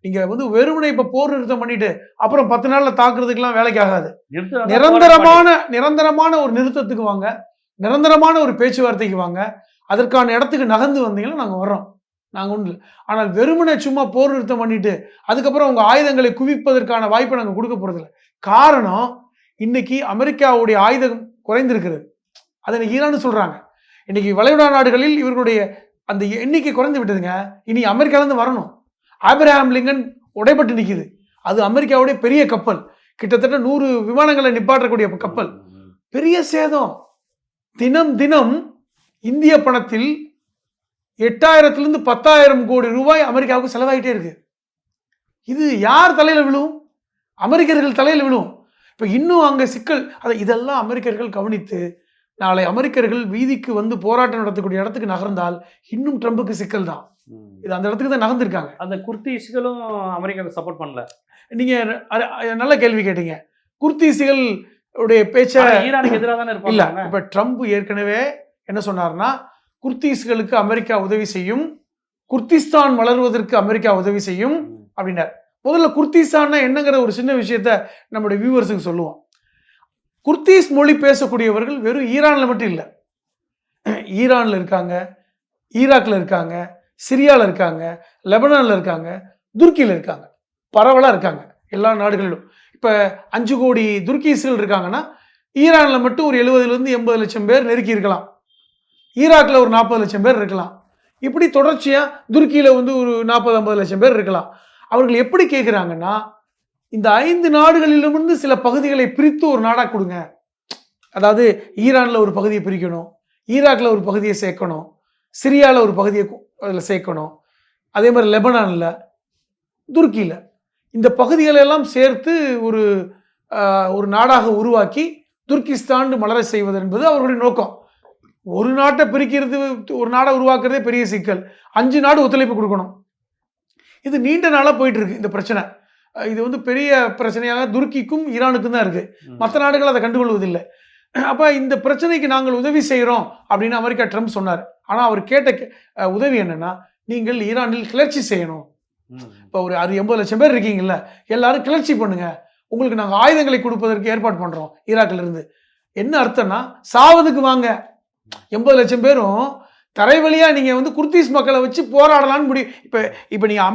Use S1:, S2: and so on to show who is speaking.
S1: நீங்க வந்து வெறுமனை இப்ப போர் நிறுத்தம் பண்ணிட்டு அப்புறம் 10 நாள்ல தாக்குறதுக்கெல்லாம் வேலைக்கு ஆகாது. நிரந்தரமான ஒரு நிறுத்தத்துக்கு வாங்க, நிரந்தரமான ஒரு பேச்சுவார்த்தைக்கு வாங்க, அதற்கான இடத்துக்கு நகர்ந்து வந்தீங்கன்னா நாங்க வர்றோம். நாங்க ஒண்ணு இல்லை. ஆனால் வெறுமனே சும்மா போர் நிறுத்தம் பண்ணிட்டு அதுக்கப்புறம் உங்க ஆயுதங்களை குவிப்பதற்கான வாய்ப்பை நாங்க கொடுக்க போறதில்லை. காரணம், இன்னைக்கு அமெரிக்காவுடைய ஆயுதம் குறைந்திருக்கிறது. அதை ஈரான் சொல்றாங்க. இன்னைக்கு வளைகுடா நாடுகளில் இவர்களுடைய அந்த எண்ணிக்கை குறைந்து விட்டதுங்க. இனி அமெரிக்காவிலிருந்து வரணும். ஆப்ரஹாம் லிங்கன் உடைபட்டு நிக்குது. அது அமெரிக்காவுடைய பெரிய கப்பல், கிட்டத்தட்ட 100 விமானங்களை நிப்பாட்டக்கூடிய கப்பல். பெரிய சேதம். தினம் தினம் இந்திய பணத்தில் 8000 10,000 கோடி ரூபாய் அமெரிக்காவுக்கு செலவாயிட்டே இருக்கு. இது யார் தலையில விழும்? அமெரிக்கர்கள் தலையில விழும். இப்ப இன்னும் அங்க சிக்கல். இதெல்லாம் அமெரிக்கர்கள் கவனித்து நாளை அமெரிக்கர்கள் வீதிக்கு வந்து போராட்டம் நடத்தக்கூடிய இடத்துக்கு நகர்ந்தால் இன்னும் ட்ரம்புக்கு சிக்கல் தான். இது அந்த இடத்துக்கு தான் நகர்ந்திருக்காங்க.
S2: அந்த குர்தீஸ்களும் அமெரிக்காவுக்கு சப்போர்ட் பண்ணல.
S1: நீங்க நல்ல கேள்வி கேட்டீங்க. குர்தீஸ்கள் உடைய பேச்ச
S2: ஈரானுக்கு எதிராக தானே இருப்பாங்க.
S1: இல்ல, இப்ப ட்ரம்ப் ஏற்கனவே என்ன சொன்னார்னா, குர்தீஸ்களுக்கு அமெரிக்கா உதவி செய்யும், குர்திஸ்தான் வளர்வதற்கு அமெரிக்கா உதவி செய்யும் அப்படின்னார். முதல்ல குர்திஸ்தான் என்னங்கிற ஒரு சின்ன விஷயத்த நம்முடைய வியூவர்ஸுக்கு சொல்லுவோம். குர்தீஸ் மொழி பேசக்கூடியவர்கள் வெறும் ஈரான்ல மட்டும் இல்லை, ஈரான்ல இருக்காங்க, ஈராக்ல இருக்காங்க, சிரியால இருக்காங்க, லெபனான்ல இருக்காங்க, துருக்கியில இருக்காங்க, பரவலா இருக்காங்க எல்லா நாடுகளிலும். இப்ப 5 கோடி துருக்கீஸ்கள் இருக்காங்கன்னா ஈரான்ல மட்டும் ஒரு 70-80 லட்சம் பேர் நெருக்கி இருக்கலாம், ஈராக்ல ஒரு 40 லட்சம் பேர் இருக்கலாம், இப்படி தொடர்ச்சியா துருக்கியில வந்து ஒரு 40-50 லட்சம் பேர் இருக்கலாம். அவர்கள் எப்படி கேட்கிறாங்கன்னா, இந்த 5 நாடுகளிலிருந்து சில பகுதிகளை பிரித்து ஒரு நாடா கொடுங்க. அதாவது ஈரான்ல ஒரு பகுதியை பிரிக்கணும், ஈராக்ல ஒரு பகுதியை சேர்க்கணும், சிரியால ஒரு பகுதியை அதில் சேர்க்கணும், அதே மாதிரி லெபனான்ல, துருக்கியில இந்த பகுதிகளை எல்லாம் சேர்த்து ஒரு நாடாக உருவாக்கி துர்கிஸ்தான் மலர செய்வது என்பது அவர்களுடைய நோக்கம். ஒரு நாட்டை பிரிக்கிறது, ஒரு நாடை உருவாக்குறதே பெரிய சிக்கல். 5 நாடு ஒத்துழைப்பு கொடுக்கணும். இது நீண்ட நாளா போயிட்டு இருக்கு இந்த பிரச்சனை. இது வந்து பெரிய பிரச்சனையாக துருக்கிக்கும் ஈரானுக்கும் தான் இருக்கு. மற்ற நாடுகள் அதை கண்டுகொள்வதில்லை. அப்ப இந்த பிரச்சனைக்கு நாங்கள் உதவி செய்யறோம் அப்படின்னு அமெரிக்கா ட்ரம்ப் சொன்னார். ஆனா அவர் கேட்ட உதவி என்னன்னா, நீங்கள் ஈரானில் கிளர்ச்சி செய்யணும். இப்போ ஒரு 80 லட்சம் பேர் இருக்கீங்கல்ல, எல்லாரும் கிளர்ச்சி பண்ணுங்க, உங்களுக்கு நாங்கள் ஆயுதங்களை கொடுப்பதற்கு ஏற்பாடு பண்றோம் ஈராக்ல இருந்து. என்ன அர்த்தம்னா, சாவதுக்கு வாங்க. 80 லட்சம் பேரும் தரை வழியா நீங்க வந்து குர்தீஸ் மக்களை வச்சு போராடலாம்னு முடியும். இப்ப நீங்க